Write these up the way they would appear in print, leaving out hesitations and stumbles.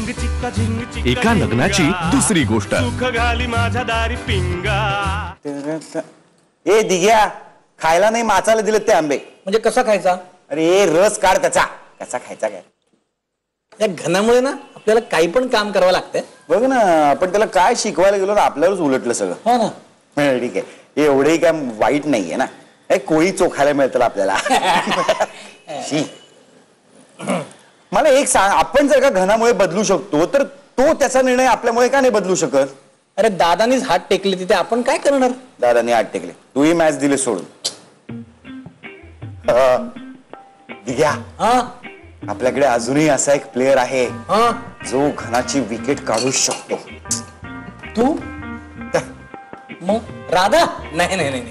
एका लग्नाची दुसरी गोष्ट. ए दिग्या, खायला नाही माचाला दिले ते आंबे. म्हणजे कसा खायचा? अरे रस काढ त्याचा. कसा खायचा काय? या घनामुळे ना आपल्याला काही पण काम करावं लागतंय. बघ ना, आपण त्याला काय शिकवायला गेलो ना आपल्यालाच उलटलं सगळं. हो ना. ठीक आहे, एवढंही काय वाईट नाहीये ना. कोळी चोखायला मिळतं आपल्याला. मला एक सांग, आपण जर का घनामुळे बदलू शकतो तर तो त्याचा निर्णय आपल्यामुळे का नाही बदलू शकत? अरे दादानीच हात टेकले तिथे आपण काय करणार? दादानी हात टेकले, तूही मॅच दिले सोडून. दिग्या, आपल्याकडे अजूनही असा एक प्लेअर आहे जो घनाची विकेट काढू शकतो. तू? मग राधा? नाही नाही नाही,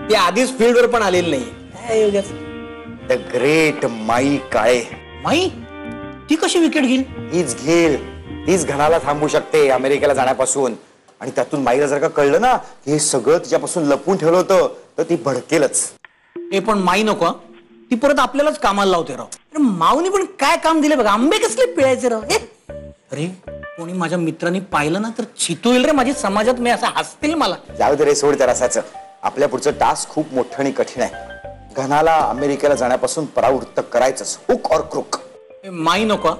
ती आधीच फील्डवर पण आलेली नाही. द ग्रेट माई काळे. माई? ती कशी विकेट घेईल? हीच घेईल. तीच घनाला थांबू शकते अमेरिकेला जाण्यापासून. आणि त्यातून माईला जर का कळलं ना हे सगळं तिच्यापासून लपून ठेवलं होतं तर ती भडकेलच. हे पण माई नको, ती परत आपल्यालाच कामाला लावते राव. माऊनी पण काय काम दिले बघा, आंबे कसले पिळायचे राव. अरे कोणी माझ्या मित्रांनी पाहिलं ना तर चितू येईल रे माझी समाजात, मी असं हसतील मला. जाऊ दे रे, सोड त्या रसाचं. आपल्या पुढचं टास्क खूप मोठं आणि कठीण आहे. घनाला अमेरिकेला जाण्यापासून परावृत्त करायचंच, हुक और क्रुक. माई नको.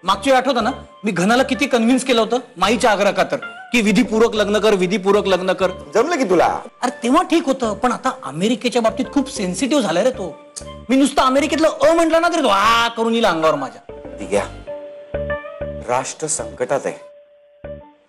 मागची आठवतं ना मी घनाला किती कन्व्हिन्स केलं होतं माईच्या आग्रहाखातर की विधीपूर्वक लग्न कर, विधीपूर्वक लग्न कर. जमलं की तुला? अरे तेव्हा ठीक होतं, पण आता अमेरिकेच्या बाबतीत खूप सेन्सिटिव्ह झालाय रे तो. मी नुसतं अमेरिकेतलं म्हटलं ना तरी तो हा करून येईल अंगावर माझ्या. ठीक आहे, राष्ट्र संकटात आहे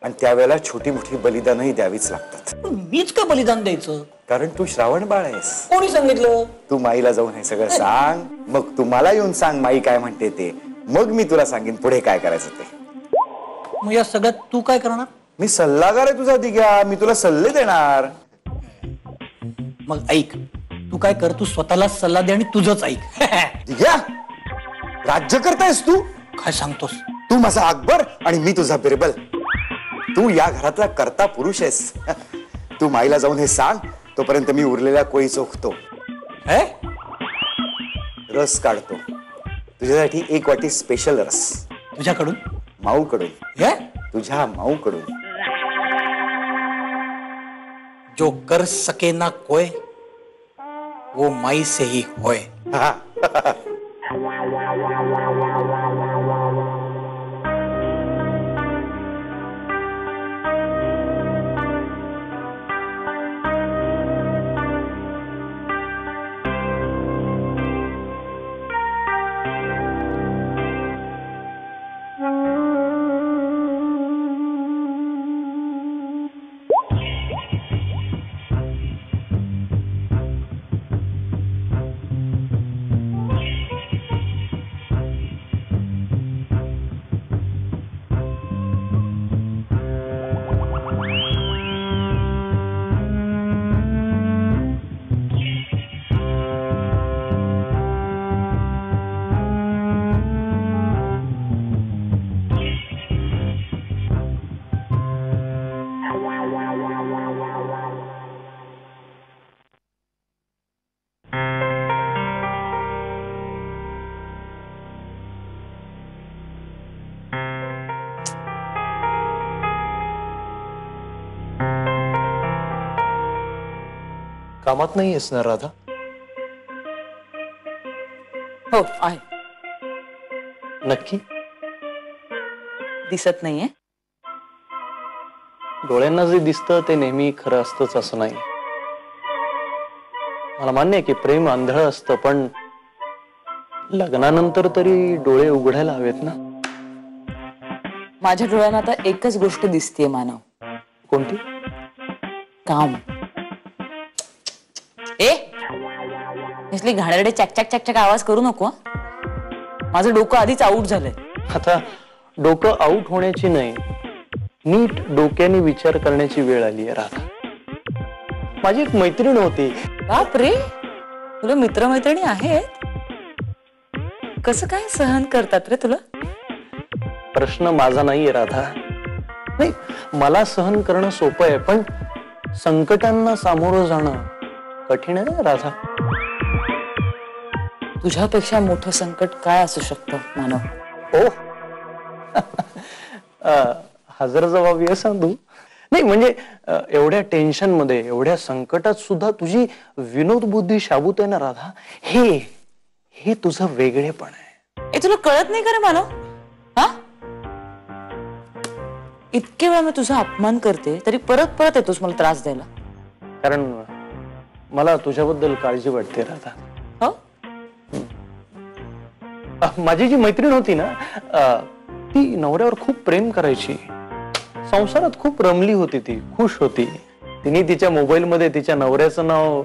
आणि त्यावेळेला छोटी मोठी बलिदानही द्यावीच लागतात. मीच का बलिदान द्यायचं? कारण तू श्रावण बाळ आहेस. कोणी सांगितलं? तू माईला जाऊन हे सगळं सांग, मग तू मला येऊन सांग माई काय म्हणते ते, मग मी तुला सांगेन पुढे काय करायचं ते. मग या सगळ्यात तू काय करणार? मी सल्लागार आहे तुझा दिग्या, मी तुला सल्ले देणार. मग ऐक, तू काय कर, तू स्वतःला सल्ला दे आणि तुझंच ऐक. दिग्या, राज्य करतायस तू? काय सांगतोस? तू माझा अकबर आणि मी तुझा बिरबल. तू या घरातला कर्ता पुरुष आहेस. तू माईला जाऊन हे सांग, तोपर्यंत मी उरलेल्या कोळी चोखतो, रस काढतो. तुझ्यासाठी एक वाटी स्पेशल रस. तुझ्याकडून? माऊकडून. तुझ्या माऊकडून. जो कर सके ना कोय वो माई से ही होय. कामात नाही आहेस ना राधा? हो आहे. नक्की? दिसत नाहीये? डोळ्यांना जे दिसतं ते नेहमी खरं असतंच असं नाही. मला मान्य आहे की प्रेम आंधळ असतं, पण लग्नानंतर तरी डोळे उघडायला हवेत ना. माझ्या डोळ्यांना आता एकच गोष्ट दिसतीये मानव. कोणती? काम. घाणेरडे चॅक चॅक चॅक चॅक आवाज करू नको. माझं डोकं आधीच आऊट झालंय. आता डोकं आऊट होण्याची नाही, नीट डोक्याने विचार करण्याची वेळ आली आहे राधा. माझी एक मैत्रीण होती. बाप रे, तुला मित्रमैत्रिणी आहेत? कसं काय सहन करतात रे तुला? प्रश्न माझा नाहीये राधा. नाही, मला सहन करणं सोपं आहे, पण संकटांना सामोरं जाणं कठीण आहे राधा. तुझ्यापेक्षा मोठं संकट काय असू शकतं मानव? ओ हजरजबाबी आहे सांगू. नाही म्हणजे एवढ्या टेन्शन मध्ये एवढ्या संकटात सुद्धा तुझी विनोद बुद्धी शाबूत आहे ना राधा. हे तुझं वेगळेपण आहे. ए तुला कळत नाही का रे मला? हा, इतके वेळा मी तुझा अपमान करते तरी परत परत येतोस मला त्रास द्यायला. कारण मला तुझ्याबद्दल काळजी वाटते राधा. हो, माझी जी मैत्रीण होती ना, ती नवऱ्यावर खूप प्रेम करायची. संसारात खूप रमली होती, ती खुश होती. तिने तिच्या मोबाईल मध्ये तिच्या नवऱ्याचं नाव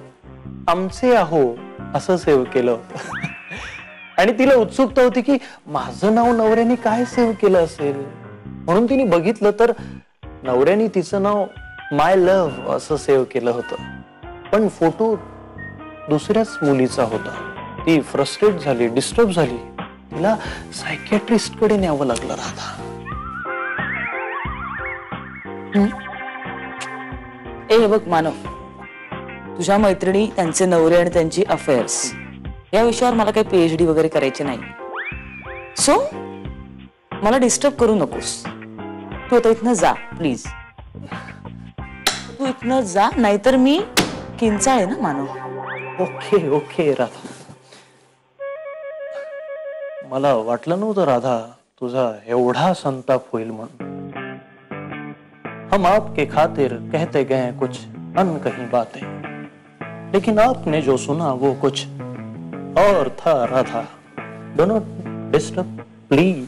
आमचे आहो असं सेव्ह केलं होतं. आणि तिला उत्सुकता होती की माझं नाव नवऱ्याने काय सेव्ह केलं असेल. म्हणून तिने बघितलं तर नवऱ्याने तिचं नाव माय लव्ह असं सेव्ह केलं होतं. पण फोटो दुसऱ्याच मुलीचा होता. ती फ्रस्ट्रेट झाली, डिस्टर्ब झाली. तिला सायकियाट्रिस्ट कडे न्यावं लागलं राधा. ए बघ मानव, तुझ्या मैत्रिणी, त्यांचे नवरे आणि त्यांची अफेअर्स या विषयावर मला काही PhD वगैरे करायचे नाही. सो मला डिस्टर्ब करू नकोस. तू आता इथनं जा प्लीज. तू इथनं जा, नाहीतर मी किंचाळे ना मानव. Okay okay Radha. मला वाटलं नव्हतं राधा तुझा एवढा संताप होईल म्हणून. हम आपके खातिर कहते गए कुछ अनकही बातें, लेकिन आपने जो सुना वो कुछ और था Radha. Do not disturb please.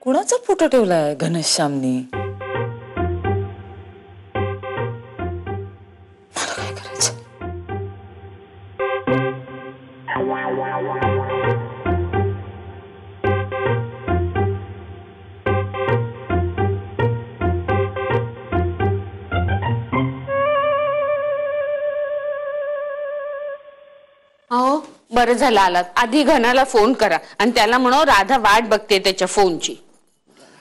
कुणाचा फोटो ठेवलाय घनश्यामनी? मला काय करायचं? अहो बरं झालं आलात. आधी घनाला फोन करा आणि त्याला म्हणो राधा वाट बघते त्याच्या फोनची.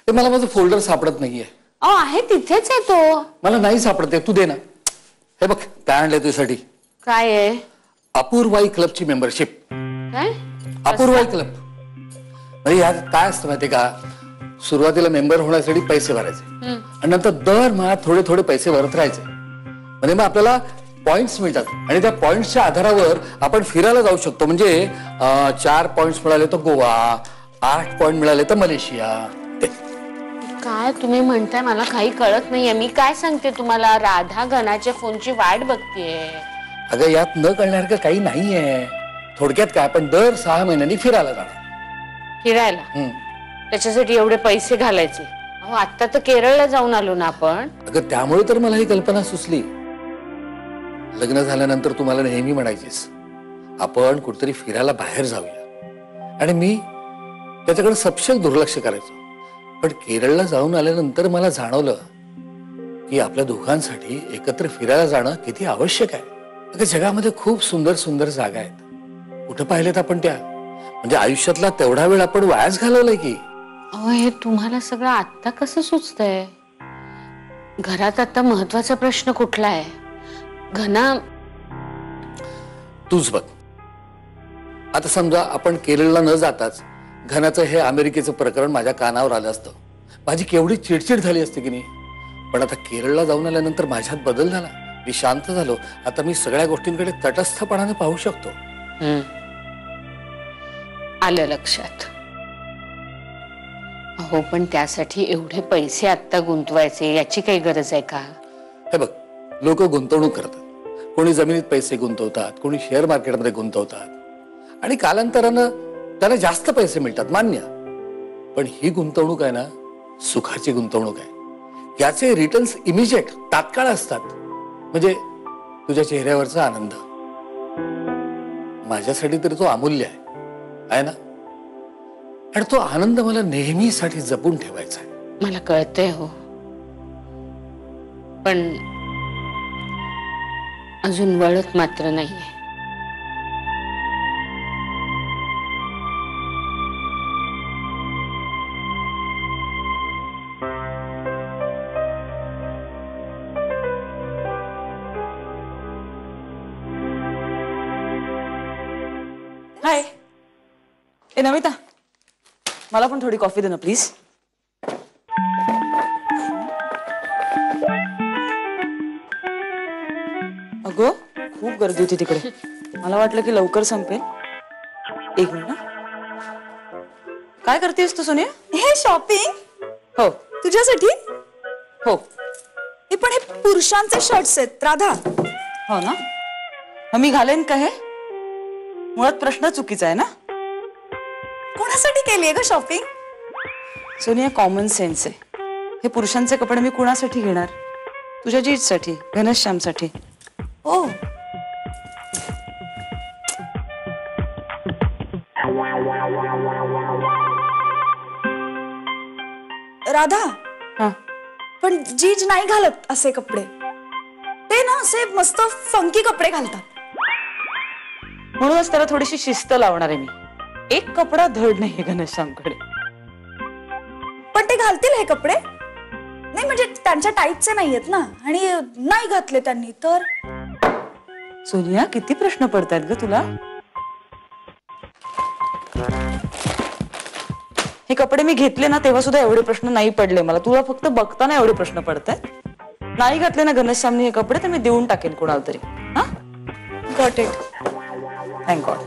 ते मला माझं फोल्डर सापडत नाहीये. अहो आहे तिथेच आहे तो. मला नाही सापडते, तू दे ना. हे बघ काय आणलंय तुझ्यासाठी. काय आहे? अपूर्वाई क्लबची मेंबरशिप. काय? अपूर्वाई क्लब म्हणजे यात काय असतं माहितीये का, सुरुवातीला मेंबर होण्यासाठी पैसे भरायचे आणि नंतर दरमहा थोडे थोडे पैसे भरत राहायचे. म्हणजे मग आपल्याला पॉइंट्स मिळतात आणि त्या पॉइंट्सच्या आधारावर आपण फिरायला जाऊ शकतो. म्हणजे 4 पॉइंट्स मिळाले तर गोवा, 8 पॉइंट मिळाले तर मलेशिया. काय तुम्ही म्हणताय मला काही कळत नाहीये. मी काय सांगते तुम्हाला, राधा घनाच्या फोनची वाट बघतीये. अगं यात न कळण्यासारखं काही नाहीये. थोडक्यात काय, आपण दर 6 महिन्यांनी फिरायला जाणार. फिरायला? त्याच्यासाठी एवढे पैसे घालायचे? अहो आता तर केरळला जाऊन आलो ना आपण. अगं त्यामुळे तर मला ही कल्पना सुचली. लग्न झाल्यानंतर तुम्हाला नेहमी म्हणायचीस आपण कुठेतरी फिरायला बाहेर जाऊया, आणि मी त्याच्याकडे सपशेल दुर्लक्ष करायचो. पण केरळला जाऊन आल्यानंतर मला जाणवलं की आपल्या दोघांसाठी एकत्र फिरायला जाणं किती आवश्यक आहे. अगं जगामध्ये खूप सुंदर सुंदर जागा आहेत. कुठं पाहिलेत आपण त्या? म्हणजे आयुष्यातला तेवढा वेळ आपण वायाच घालवलाय की. अहो हे तुम्हाला सगळं आत्ता कसं सुचतंय? घरात आता महत्वाचा प्रश्न कुठला आहे? घना तूच बघ. आता समजा आपण केरळला न जाताच घनाचं हे अमेरिकेचं प्रकरण माझ्या कानावर आलं असतं, माझी केवढी चिडचिड झाली असते की नाही. पण आता केरळला जाऊन आल्यानंतर माझ्यात बदल झाला. मी शांत झालो. आता मी सगळ्या गोष्टींकडे तटस्थपणाने पाहू शकतो. आलं लक्षात. हो पण त्यासाठी एवढे पैसे आत्ता गुंतवायचे याची काही गरज आहे का? हे बघ, लोक गुंतवणूक करतात. कोणी जमिनीत पैसे गुंतवतात, कोणी शेअर मार्केटमध्ये गुंतवतात, आणि कालांतरानं त्याला जास्त पैसे मिळतात, मान्य. पण ही गुंतवणूक आहे ना, सुखाची गुंतवणूक आहे. याचे रिटर्न्स इमिजिएट, तात्काळ असतात. म्हणजे तुझ्या चेहऱ्यावरचा आनंद माझ्यासाठी तरी तो अमूल्य आहे ना. आणि तो आनंद मला नेहमीसाठी जपून ठेवायचा आहे. मला कळतंय हो, पण अजून वळत मात्र नाहीये. हाय. ए नमिता, मला पण थोडी कॉफी दे ना प्लीज. अगं खूप गर्दी होती तिकडे. मला वाटलं की लवकर संपेल. एक मिनिट. काय करतेस तू सोनिया? हे शॉपिंग हो तुझ्यासाठी. हो हे पण हे पुरुषांचे शर्ट्स आहेत राधा. हो ना. मग मी घालेन का हे? मुळात प्रश्न चुकीचा आहे ना. कोणासाठी केली आहे ग शॉपिंग? सोनिया कॉमन सेन्स आहे. हे पुरुषांचे कपडे मी कुणासाठी घेणार? तुझ्या जीजसाठी, घनश्यामसाठी. हो राधा, हा पण जीज नाही घालत असे कपडे. ते ना असे मस्त फंकी कपडे घालतात. म्हणूनच त्याला थोडीशी शिस्त लावणार आहे मी. एक कपडा धड नाहीये घनश्यामकडे. पण ते घालतील हे कपडे? नाही म्हणजे त्यांच्या टाईपचे नाहीयेत ना, आणि नाही घातले त्यांनी तर. सोनिया किती प्रश्न पडतायत ग तुला. हे कपडे मी घेतले ना तेव्हा सुद्धा एवढे प्रश्न नाही पडले मला. तुला फक्त बघताना एवढे प्रश्न पडतायत. नाही घातले ना घनश्यामने हे कपडे तर मी देऊन टाकेन कोणाला तरी. हा गॉट इट. Thank God.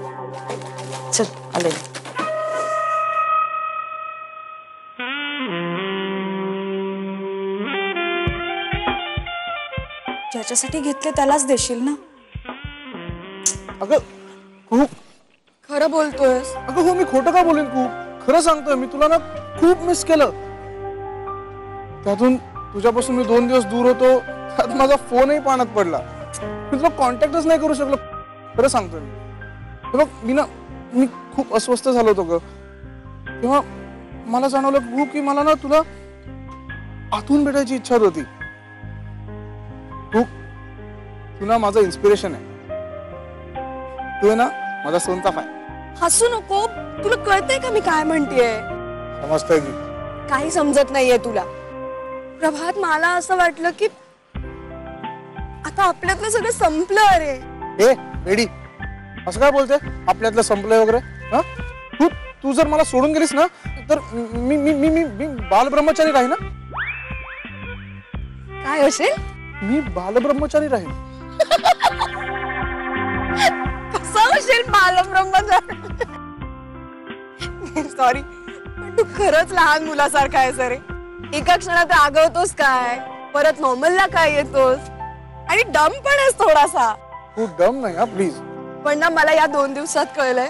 चल आले. ज्याच्यासाठी घेतले त्यालाच देशील ना. अगं खूप. खरं बोलतोयस? अगं हो, मी खोटं का बोलेन? खूप खरं सांगतोय. मी तुला ना खूप मिस केलं. त्यातून तुझ्यापासून मी 2 दिवस दूर होतो. त्यात माझा फोनही पाण्यात पडला. मी तुला कॉन्टॅक्टच नाही करू शकलो. खरं सांगतोय मी. मी खूप अस्वस्थ झालो होतो ग. तेव्हा मला जाणवलं खूप की मला ना तुला आतून भेटायची इच्छा होती. तुला माझं इन्स्पिरेशन आहे. तू आहे ना माझा सोनचाफ आहे. हसू नको. तुला कळतंय का मी काय म्हणतेय? समजतंय की. काही समजत नाहीये तुला. प्रभात, मला असं वाटलं की आता आपल्यातलं सगळं संपलं. अरे ए रेडी, असं काय बोलते? आपल्यातलं संपलंय वगैरे? हा तू जर मला सोडून गेलीस ना तर मी मी मी मी मी बालब्रह्मचारी राहीन ना. काय असेल? मी बालब्रह्मचारी राहीन. कसं असेल बालब्रह्मचारी? सॉरी, पण तू खरंच लहान मुलासारखा आहे सर. एका क्षणात रागवतोस काय, परत नॉर्मलला काय येतोस, आणि डम पण आहेस थोडासा. तू डम नाही हा प्लीज. पण ना मला या 2 दिवसात कळलंय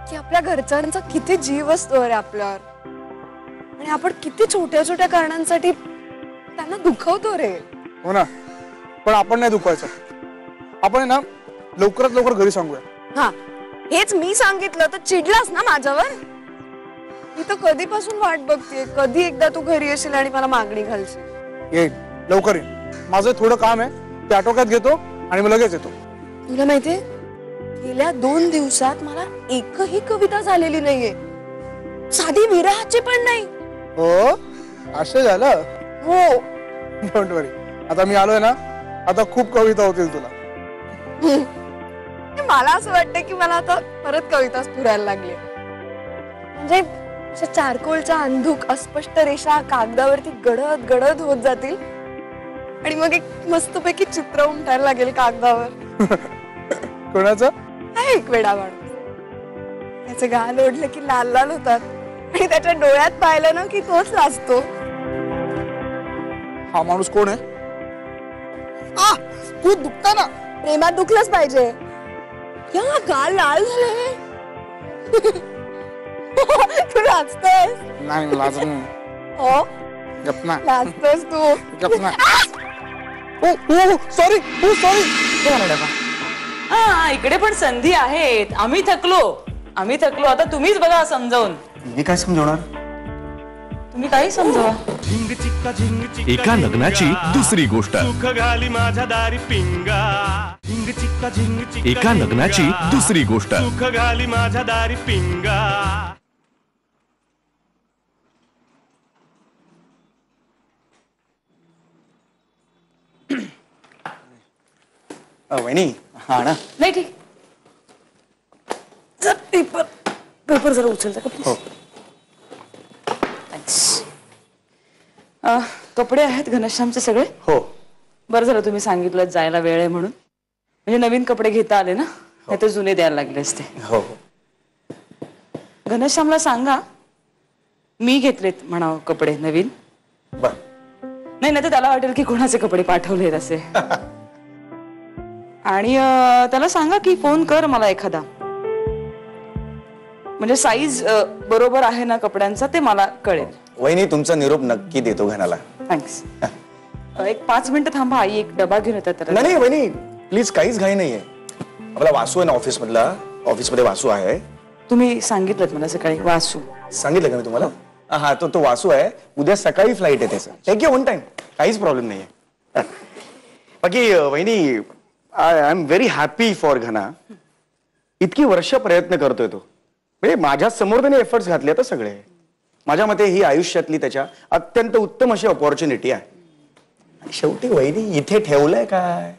की आपल्या घरच्यांचा किती जीव असतो रे आपल्यावर, आणि आपण किती छोट्या छोट्या कारणांसाठी त्यांना दुखवतो रे. हो ना, पण आपण नाही दुखवायचं. आपण ना लवकरात लवकर घरी सांगूया. हा, हेच मी सांगितलं तर चिडलास ना माझ्यावर. मी तर कधीपासून वाट बघतेय, कधी एकदा तू घरी येशील आणि मला मागणी घालशील. ये लवकर ये. माझं थोडं काम आहे, ते आटोक्यात घेतो आणि मग लगेच येतो. तुला माहितीये, गेल्या 2 दिवसात मला एकही कविता झालेली नाहीये. साधी विरहाची पण नाही. हो असं झालं? हो. डोंट वरी, आता मी आलोय ना, आता खूप कविता होतील तुला. मला असं वाटतं की मला आता परत कविताच पुरायला लागली. म्हणजे चारकोलच्या अंधुक अस्पष्ट रेषा कागदावरती गडद गडद होत जातील, आणि मग एक मस्तपैकी चित्र उमटायला लागेल कागदावर. कोणाचं? एक वेडा माणूस. त्याचे गाल ओढले की लाल लाल होतात, आणि त्याच्या डोळ्यात पाहिलं ना की तोच लाजतो. हा माणूस कोण आहे? तू दुखता ना. प्रेमात दुखलंच पाहिजे. या गाल लाल झाले. तू लाजतोस? नाही लाज नाही. हो गप ना. लाजतोस तू. गप ना. ओ सॉरी. हा इकडे पण संधी आहेत. आम्ही थकलो. आता तुम्हीच बघा समजावून. मी काय समजवणार? तुम्ही काही समजवा. एका लग्नाची दुसरी गोष्ट. माझ्या दारी पिंगा. झिंग चिक्का झिंग चिक्का. एका लग्नाची दुसरी गोष्ट. सुख घाली माझ्या दारी पिंगा. वहिनी, हा ना. नाही ठीक. पेपर जरा उचलता का प्लीज? थँक्स. कपडे आहेत घनश्यामचे सगळे? हो. बरं झालं तुम्ही सांगितलं जायला वेळ आहे म्हणून. म्हणजे नवीन कपडे घेता आले ना, नाही तर जुने द्यायला लागले असते. हो. घनश्यामला सांगा मी घेतलेत म्हणावं कपडे नवीन. बर. नाही तर त्याला वाटेल की कोणाचे कपडे पाठवलेत असे. आणि त्याला सांगा की फोन कर मला एखादा, म्हणजे साईज बरोबर आहे ना कपड्यांचा ते मला कळेल. वहिनी तुमचा निरोप नक्की देतो घनाला. थँक्स. एक 5 मिनिटं थांबा, आई एक डबा घेऊन येतात तर. नाही वहिनी प्लीज, काहीच घाई नाहीये. आपला वासू आहे ना ऑफिस मधला, ऑफिसमध्ये वासू आहे. तुम्ही सांगितलं मला सकाळी वासू. सांगितलं का मी तुम्हाला? हा तो वासू आहे. उद्या सकाळी फ्लाईट आहे त्याचं. टेक ऑन टाइम, काहीच प्रॉब्लेम नाहीये. बाकी वहिनी I am very happy for घना. इतकी वर्ष प्रयत्न करतोय तो, म्हणजे माझ्या समोर त्याने एफर्ट्स घातले आता सगळे. माझ्या मते ही आयुष्यातली त्याच्या अत्यंत उत्तम अशी ऑपॉर्च्युनिटी आहे. शेवटी वहिनी इथे ठेवलंय काय?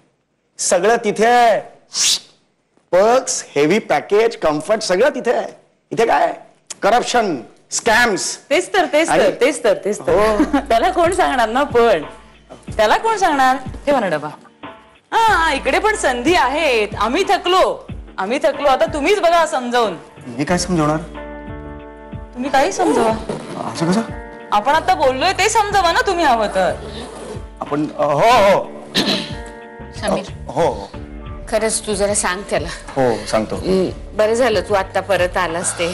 सगळं तिथे आहे. पर्क्स, हेवी पॅकेज, कम्फर्ट सगळं तिथे आहे. इथे काय करप्शन, स्कॅम्स. तेच तर. त्याला कोण सांगणार ना, पण त्याला कोण सांगणार? ठेवा ना डबा. हा इकडे पण संधी आहेत. आम्ही थकलो आता तुम्हीच बघा समजावून. मी काय समजवणार? तुम्ही काही समजवा. असं कसं? आपण आता बोललोय ते समजावा ना तुम्ही हवं तर. आपण हो समीर, हो खरंच तू जरा सांग त्याला. हो सांगतो. बरं झालं तू आता परत आलास ते.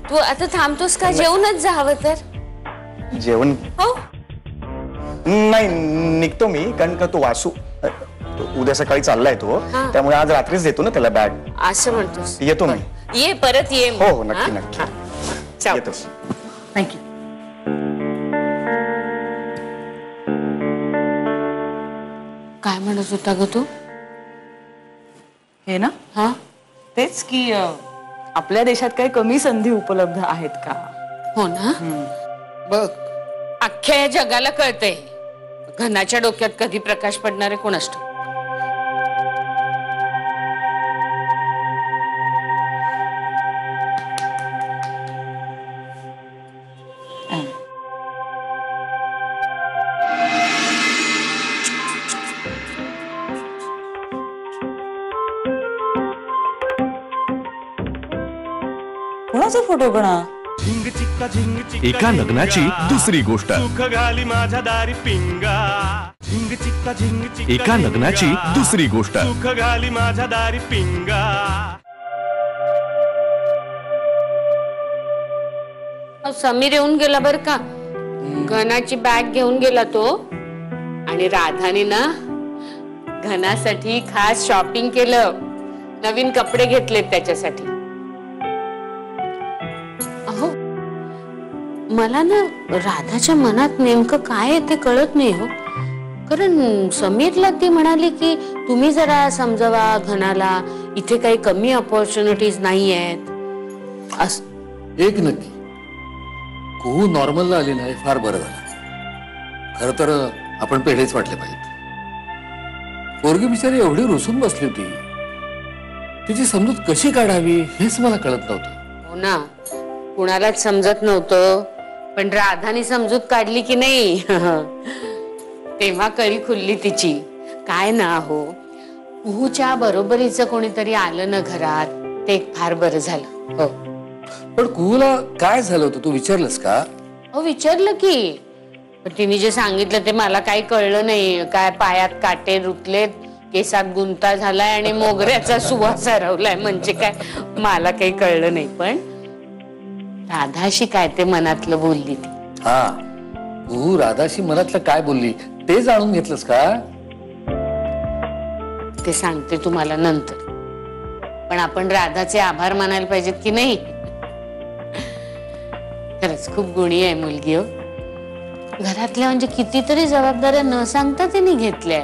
तू आता थांबतोस का? जेवूनच जा हवं तर. जेवण हो नाही, निघतो मी. कारण का तो वासू उद्या सकाळी चाललाय तो, त्यामुळे आज रात्रीच देतो ना त्याला बॅग. असं म्हणतोस? येतो मी. ये परत ये. हो नक्की नक्की येतो. थँक्यू. काय म्हणत होता ग तू? हे ना, हा तेच की आपल्या देशात काही कमी संधी उपलब्ध आहेत का? हो ना. बघ अख्ख्या या जगाला कळतंय. घनाच्या डोक्यात कधी प्रकाश पडणार आहे कोणास ठाऊक. कोणाचा फोटो बना? एका लग्नाची दुसरी गोष्ट. सुख घाली माझ्या दारी पिंगा. झिंग चिक्का झिंग चिक्का. एका लग्नाची दुसरी गोष्ट. सुख घाली माझ्या दारी पिंगा. समीर येऊन गेला बर का. घनाची बॅग घेऊन गेला तो. आणि राधाने ना घनासाठी खास शॉपिंग केलं. नवीन कपडे घेतलेत त्याच्यासाठी. अहो मला ना राधाच्या मनात नेमकं काय आहे ते कळत नाही हो. कारण समीरला ती म्हणाली की तुम्ही जरा समजावा घनाला, इथे काही कमी ऑपॉर्च्युनिटीज नाही आहेत. एक नक्की, कुहू नॉर्मलला आली नाही फार बरं झालं. खर तर आपण पेढेच वाटले पाहिजेत. पोरगी बिचारी एवढी रुसून बसली होती, तिची समजूत कशी काढावी हेच मला कळत नव्हतं. हो ना, कुणालाच समजत नव्हतं. पण राधाने समजूत काढली की नाही तेव्हा कळी खुलली तिची. काय ना हो, कुहूच्या बरोबरीचं कोणीतरी आलं ना घरात, ते फार बरं झालं. हो पण कुहूला काय झालं होतं तू विचारलंस का? हो विचारलं की, पण तिने जे सांगितलं ते मला काही कळलं नाही. काय पायात काटे रुतलेत, केसात गुंता झालाय आणि मोगऱ्याचा सुवास हरवलाय, म्हणजे काय मला काही कळलं नाही. पण राधाशी काय ते मनातलं बोलली ती. हा, कुहू राधाशी मनातलं काय बोलली ते जाणून घेतलंस का? ते सांगते तुम्हाला नंतर. पण आपण राधाचे आभार मानायला पाहिजेत की नाही. खरंच खूप गुणी आहे मुलगी हो. घरातल्या म्हणजे कितीतरी जबाबदाऱ्या न सांगता तिने घेतल्या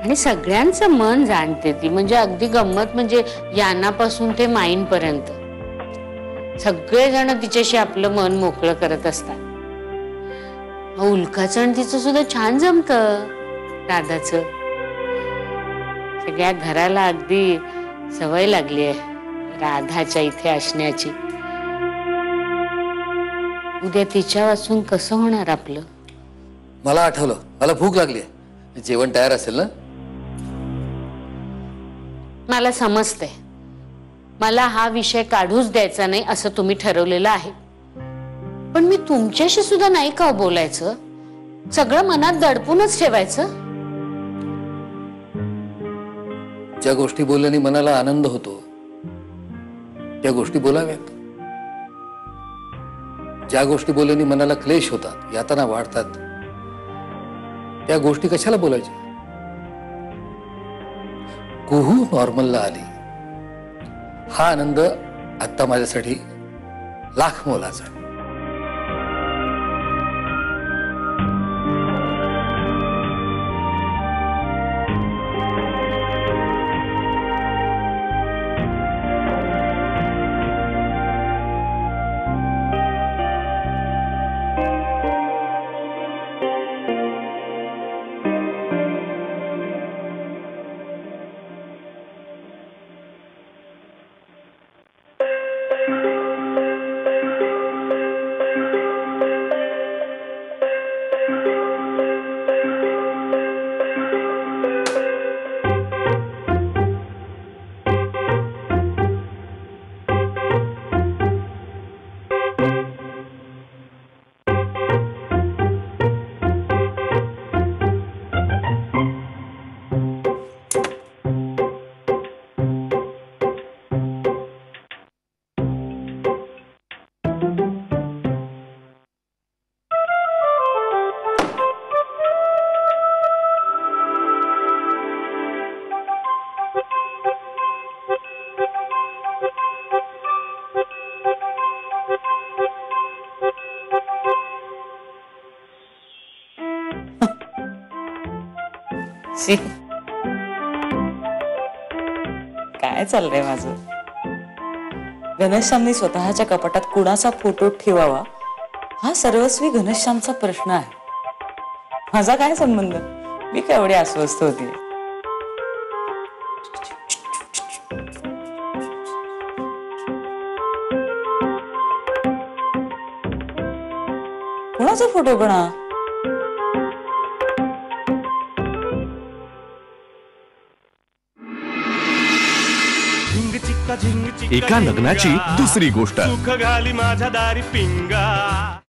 आणि सगळ्यांचं मन जाणते ती. म्हणजे अगदी गंमत म्हणजे यानापासून ते माईंपर्यंत सगळेजण तिच्याशी आपलं मन मोकळं करत असतात. उल्काचं आणि तिचं सुद्धा छान जमतं राधाचं. सगळ्या घराला अगदी सवय लागली आहे राधाच्या इथे असण्याची. उद्या तिच्या वाचून कसं होणार आपलं? मला आठवलं, मला भूक लागली आहे. जेवण तयार असेल ना? मला समजतंय, मला हा विषय काढूच द्यायचा नाही असं तुम्ही ठरवलेलं आहे. पण मी तुमच्याशी सुद्धा नाही का बोलायचं? सगळं मनात दडपूनच ठेवायचं? ज्या गोष्टी बोलल्याने मनाला आनंद होतो त्या गोष्टी बोलाव्यात. ज्या गोष्टी बोलल्याने मनाला क्लेश होतात, यातना वाढतात, त्या गोष्टी कशाला बोलायच्या? कुहू नॉर्मलला आली, हा आनंद आता माझ्यासाठी लाख मोलाचा. काय चाललंय माझं? घनश्यामने स्वतःच्या कपाटात कुणाचा फोटो ठेवावा हा सर्वस्वी घनश्यामचा प्रश्न आहे. माझा काय संबंध? मी काय एवढी अस्वस्थ होती? कुणाचा फोटो पण हा? एका लग्नाची दुसरी गोष्ट. सुख घाली माझ्या दारी पिंगा.